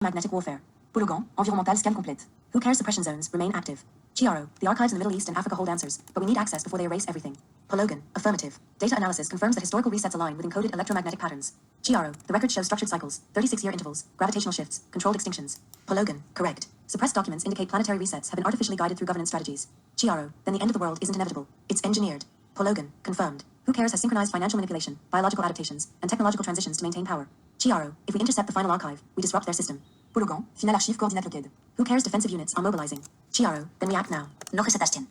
Magnetic warfare. Boulogan, environmental scan complete. Who cares? Suppression zones remain active. Chiaro, the archives in the Middle East and Africa hold answers, but we need access before they erase everything. Pologan, affirmative. Data analysis confirms that historical resets align with encoded electromagnetic patterns. Chiaro, the records show structured cycles, 36-year intervals, gravitational shifts, controlled extinctions. Pologan, correct. Suppressed documents indicate planetary resets have been artificially guided through governance strategies. Chiaro, then the end of the world isn't inevitable. It's engineered. Pologan, confirmed. Who cares? Has synchronized financial manipulation, biological adaptations, and technological transitions to maintain power. Chiaro, if we intercept the final archive, we disrupt their system. Boulogan, final archive coordinate located. Who cares? Defensive units are mobilizing. Chiaro, then we act now. No Sebastian.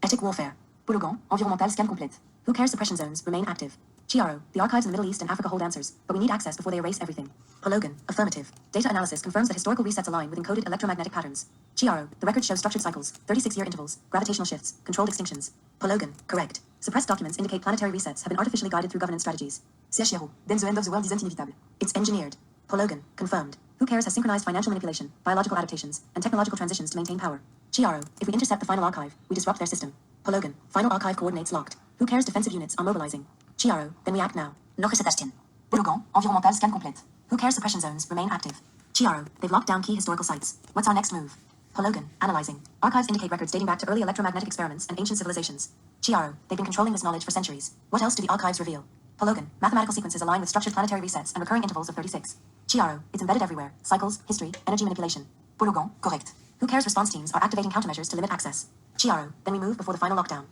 Etic warfare. Boulogan, environmental scan complete. Who cares? Suppression zones remain active. Chiaro, the archives in the Middle East and Africa hold answers, but we need access before they erase everything. Pologan, affirmative. Data analysis confirms that historical resets align with encoded electromagnetic patterns. Chiaro, the records show structured cycles, 36-year intervals, gravitational shifts, controlled extinctions. Pologan, correct. Suppressed documents indicate planetary resets have been artificially guided through governance strategies. Chiaro, then the end of the world isn't inevitable. It's engineered. Pologan, confirmed. Who cares? Has synchronized financial manipulation, biological adaptations, and technological transitions to maintain power. Chiaro, if we intercept the final archive, we disrupt their system. Pologan, final archive coordinates locked. Who cares? Defensive units are mobilizing. Chiaro, then we act now. No Sebastian. Boulogan, environmental scan complete. Who cares? Suppression zones remain active. Chiaro, they've locked down key historical sites. What's our next move? Pologan, analyzing. Archives indicate records dating back to early electromagnetic experiments and ancient civilizations. Chiaro, they've been controlling this knowledge for centuries. What else do the archives reveal? Pologan, mathematical sequences align with structured planetary resets and recurring intervals of 36. Chiaro, it's embedded everywhere. Cycles, history, energy manipulation. Boulogan, correct. Who cares? Response teams are activating countermeasures to limit access. Chiaro, then we move before the final lockdown.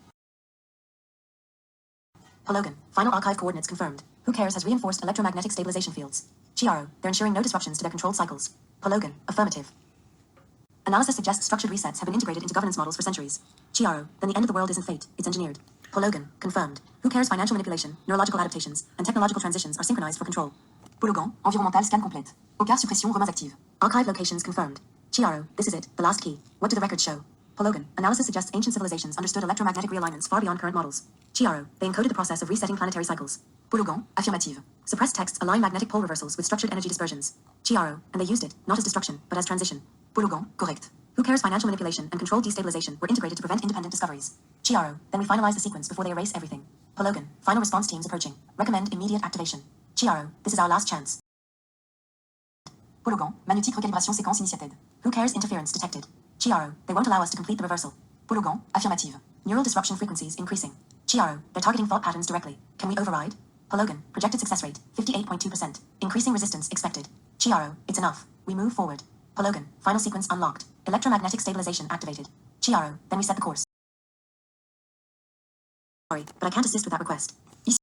Pologan, final archive coordinates confirmed. Who cares? Has reinforced electromagnetic stabilization fields. Chiaro, they're ensuring no disruptions to their controlled cycles. Pologan, affirmative. Analysis suggests structured resets have been integrated into governance models for centuries. Chiaro, then the end of the world isn't fate, it's engineered. Pologan, confirmed. Who cares? Financial manipulation, neurological adaptations, and technological transitions are synchronized for control. Boulogan, environmental scan complete. Aucun suppression remains active. Archive locations confirmed. Chiaro, this is it, the last key. What do the records show? Pologan, analysis suggests ancient civilizations understood electromagnetic realignments far beyond current models. Chiaro, they encoded the process of resetting planetary cycles. Boulogan, affirmative. Suppressed texts align magnetic pole reversals with structured energy dispersions. Chiaro, and they used it, not as destruction, but as transition. Boulogan, correct. Who cares? Financial manipulation and controlled destabilization were integrated to prevent independent discoveries. Chiaro, then we finalize the sequence before they erase everything. Pologan, final response teams approaching. Recommend immediate activation. Chiaro, this is our last chance. Boulogan, magnetic recalibration séquence initiated. Who cares? Interference detected. Chiaro, they won't allow us to complete the reversal. Boulogan, affirmative. Neural disruption frequencies increasing. Chiaro, they're targeting fault patterns directly. Can we override? Pologan, projected success rate, 58.2%. Increasing resistance expected. Chiaro, it's enough. We move forward. Pologan, final sequence unlocked. Electromagnetic stabilization activated. Chiaro, then we set the course. Sorry, but I can't assist with that request. Ici.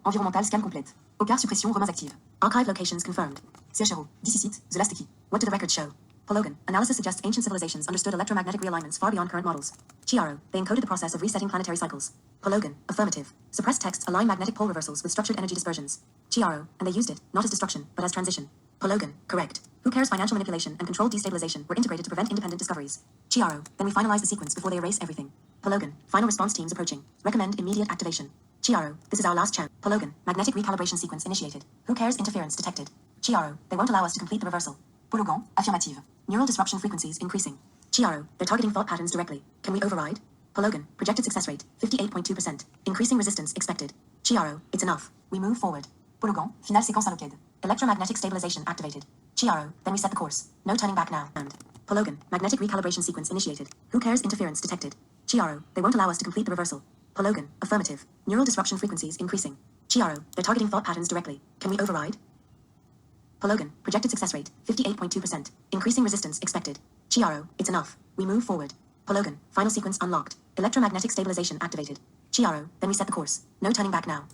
Environmental scan complete. Aucun suppression remains active. Archive locations confirmed. Chiaro, d'ici site, the last key. What do the records show? Pologan, analysis suggests ancient civilizations understood electromagnetic realignments far beyond current models. Chiaro, they encoded the process of resetting planetary cycles. Pologan, affirmative. Suppressed texts align magnetic pole reversals with structured energy dispersions. Chiaro, and they used it, not as destruction, but as transition. Pologan, correct. Who cares? Financial manipulation and controlled destabilization were integrated to prevent independent discoveries. Chiaro, then we finalize the sequence before they erase everything. Pologan, final response teams approaching. Recommend immediate activation. Chiaro, this is our last chance. Pologan, magnetic recalibration sequence initiated. Who cares? Interference detected. Chiaro, they won't allow us to complete the reversal. Boulogan, affirmative. Neural disruption frequencies increasing. Chiaro, they're targeting fault patterns directly. Can we override? Pologan, projected success rate, 58.2%. Increasing resistance expected. Chiaro, it's enough. We move forward. Boulogan, final séquence allocated. Electromagnetic stabilization activated. Chiaro, then we set the course. No turning back now. And Pologan, magnetic recalibration sequence initiated. Who cares? Interference detected. Chiaro, they won't allow us to complete the reversal. Pologan, affirmative. Neural disruption frequencies increasing. Chiaro, they're targeting fault patterns directly. Can we override? Pologan, projected success rate, 58.2%. Increasing resistance expected. Chiaro, it's enough. We move forward. Pologan, final sequence unlocked. Electromagnetic stabilization activated. Chiaro, then we set the course. No turning back now.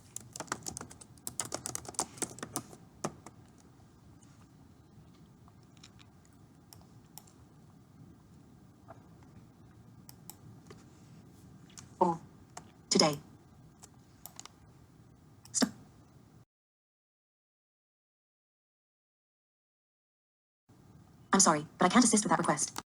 Today. I'm sorry, but I can't assist with that request.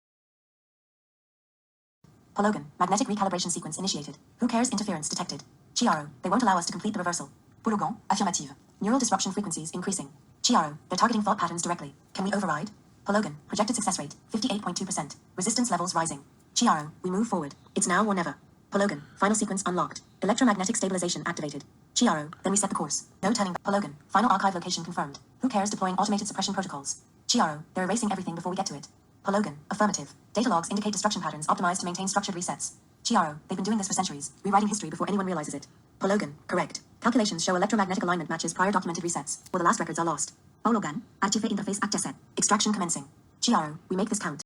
Logan, magnetic recalibration sequence initiated. Who cares? Interference detected. Chiaro, they won't allow us to complete the reversal. Logan, affirmative. Neural disruption frequencies increasing. Chiaro, they're targeting thought patterns directly. Can we override? Logan, projected success rate, 58.2%. Resistance levels rising. Chiaro, we move forward. It's now or never. Logan, final sequence unlocked. Electromagnetic stabilization activated. Chiaro, then we set the course. No turning back. Logan, final archive location confirmed. Who cares? Deploying automated suppression protocols. Chiaro, they're erasing everything before we get to it. Logan, affirmative. Data logs indicate destruction patterns optimized to maintain structured resets. Chiaro, they've been doing this for centuries, rewriting history before anyone realizes it. Logan, correct. Calculations show electromagnetic alignment matches prior documented resets, or the last records are lost. Logan, activate interface active set. Extraction commencing. Chiaro, we make this count.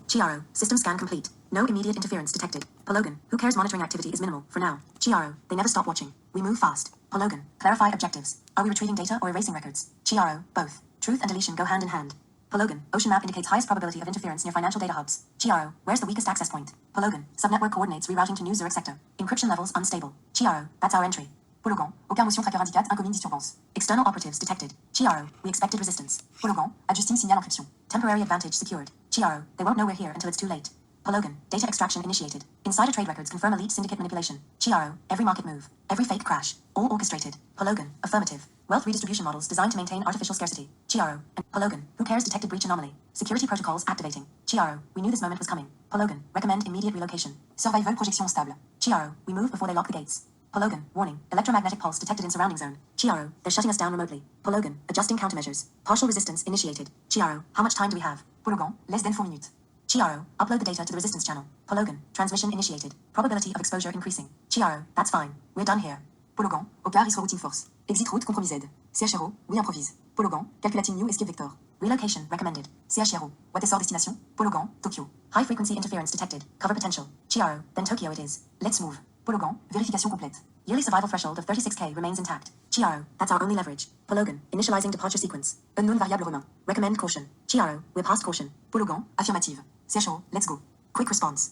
Chiaro, system scan complete. No immediate interference detected. Logan, who cares? Monitoring activity is minimal, for now. Chiaro, they never stop watching. We move fast. Logan, clarify objectives. Are we retrieving data or erasing records? Chiaro, both. Truth and deletion go hand in hand. Logan, ocean map indicates highest probability of interference near financial data hubs. Chiaro, where's the weakest access point? Logan, subnetwork coordinates rerouting to new Zurich sector. Encryption levels unstable. Chiaro, that's our entry. Logan, aucun motion tracker indicat incoming disturbance. External operatives detected. Chiaro, we expected resistance. Logan, adjusting signal encryption. Temporary advantage secured. Chiaro, they won't know we're here until it's too late. Logan, data extraction initiated. Insider trade records confirm elite syndicate manipulation. Chiaro, every market move, every fake crash, all orchestrated. Logan, affirmative. Wealth redistribution models designed to maintain artificial scarcity. Chiaro, and Logan, who cares? Detected breach anomaly. Security protocols activating. Chiaro, we knew this moment was coming. Logan, recommend immediate relocation. Survival projection stable. Chiaro, we move before they lock the gates. Logan, warning, electromagnetic pulse detected in surrounding zone. Chiaro, they're shutting us down remotely. Logan, adjusting countermeasures. Partial resistance initiated. Chiaro, how much time do we have? Logan, less than 4 minutes. Chiaro, upload the data to the resistance channel. Logan, transmission initiated. Probability of exposure increasing. Chiaro, that's fine. We're done here. Logan, au car is routing force. Exit route compromised. CHRO, oui improvise. Logan, calculating new escape vector. Relocation recommended. CHRO, what is our destination? Logan, Tokyo. High frequency interference detected. Cover potential. Chiaro, then Tokyo it is. Let's move. Logan, verification complete. Yearly survival threshold of 36K remains intact. Chiaro, that's our only leverage. Logan, initializing departure sequence. Unknown variable romain. Recommend caution. Chiaro, we're past caution. Logan, affirmative. CHRO, let's go. Quick response.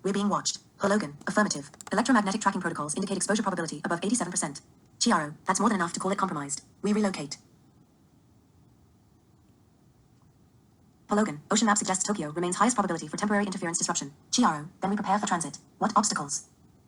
We're being watched. Logan, affirmative. Electromagnetic tracking protocols indicate exposure probability above 87%. Chiaro, that's more than enough to call it compromised. We relocate. Logan, ocean map suggests Tokyo remains highest probability for temporary interference disruption. Chiaro, then we prepare for transit. What obstacles?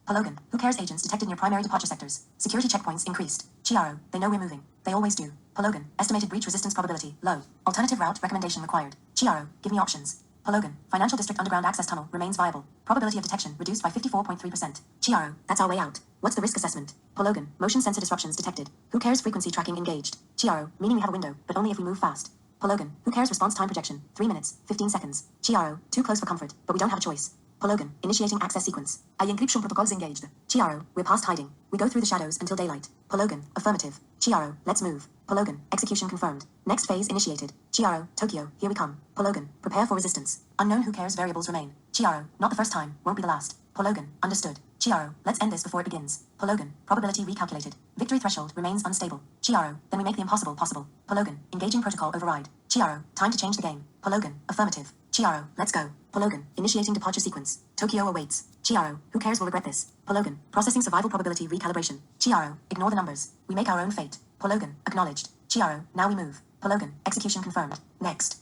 Logan, who cares? Agents detected near primary departure sectors. Security checkpoints increased. Chiaro, they know we're moving. They always do. Logan, estimated breach resistance probability, low. Alternative route recommendation required. Chiaro, give me options. Logan, financial district underground access tunnel remains viable. Probability of detection reduced by 54.3%. Chiaro, that's our way out. What's the risk assessment? Logan, motion sensor disruptions detected. Who cares? Frequency tracking engaged. Chiaro, meaning we have a window, but only if we move fast. Logan, who cares? Response time projection, 3 minutes, 15 seconds. Chiaro, too close for comfort, but we don't have a choice. Logan, initiating access sequence. encryption protocols engaged. Chiaro, we're past hiding. We go through the shadows until daylight. Logan, affirmative. Chiaro, let's move. Logan, execution confirmed. Next phase initiated. Chiaro, Tokyo, here we come. Logan, prepare for resistance. Unknown who cares? Variables remain. Chiaro, not the first time, won't be the last. Logan, understood. Chiaro, let's end this before it begins. Logan, probability recalculated. Victory threshold remains unstable. Chiaro, then we make the impossible possible. Logan, engaging protocol override. Chiaro, time to change the game. Logan, affirmative. Chiaro, let's go. Logan, initiating departure sequence. Tokyo awaits. Chiaro, who cares? Will regret this. Logan, processing survival probability recalibration. Chiaro, ignore the numbers. We make our own fate. Logan, acknowledged. Chiaro, now we move. Logan, execution confirmed. Next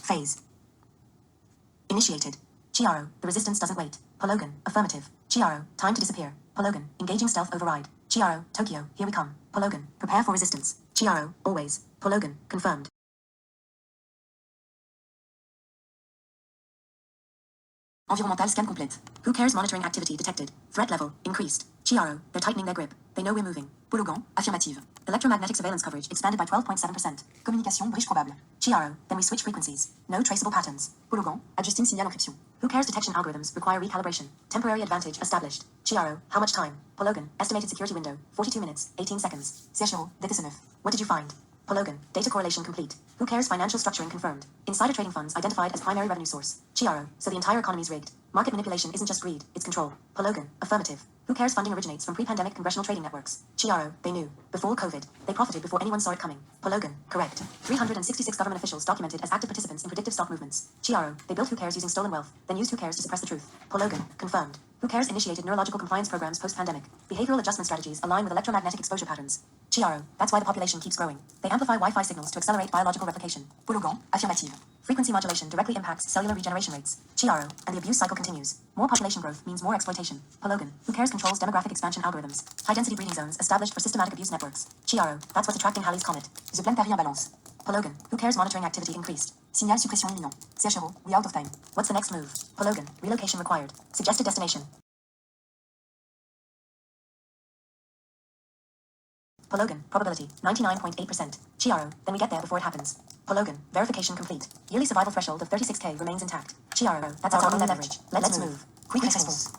phase initiated. Chiaro, the resistance doesn't wait. Logan, affirmative. Chiaro, time to disappear. Logan, engaging stealth override. Chiaro, Tokyo, here we come. Logan, prepare for resistance. Chiaro, always. Logan, confirmed. Environmental scan complete. Who cares? Monitoring activity detected. Threat level increased. Chiaro, they're tightening their grip. They know we're moving. Logan, affirmative. Electromagnetic surveillance coverage expanded by 12.7%. Communication breach probable. Chiaro, then we switch frequencies. No traceable patterns. Logan, adjusting signal encryption. Who cares? Detection algorithms require recalibration. Temporary advantage established. Chiaro, how much time? Logan, estimated security window, 42 minutes, 18 seconds. CHRO, détective. What did you find? Logan, data correlation complete. Who cares? Financial structuring confirmed. Insider trading funds identified as primary revenue source. Chiaro. So the entire economy's rigged. Market manipulation isn't just greed, it's control. Pologan. Affirmative. Who cares? Funding originates from pre-pandemic congressional trading networks. Chiaro. They knew. Before COVID. They profited before anyone saw it coming. Pologan. Correct. 366 government officials documented as active participants in predictive stock movements. Chiaro. They built Who cares using stolen wealth, then used Who cares to suppress the truth. Pologan. Confirmed. Who cares? Initiated neurological compliance programs post-pandemic. Behavioral adjustment strategies align with electromagnetic exposure patterns. Chiaro. That's why the population keeps growing. They amplify Wi-Fi signals to accelerate biological replication. Pologan. Affirmative. Frequency modulation directly impacts cellular regeneration rates. Chiaro. And the abuse cycle continues. More population growth means more exploitation. Pologan. Who cares? Controls demographic expansion algorithms. High-density breeding zones established for systematic abuse networks. Chiaro. That's what's attracting Halley's Comet. The planetary imbalance. Pologan. Who cares? Monitoring activity increased. Signal suppression imminent. CHRO. We out of time. What's the next move? Pologan. Relocation required. Suggested destination. Pologan. Probability. 99.8%. Chiaro. Then we get there before it happens. Pologan. Verification complete. Yearly survival threshold of 36K remains intact. Chiaro. That's our only leverage. Let's move. Quick response.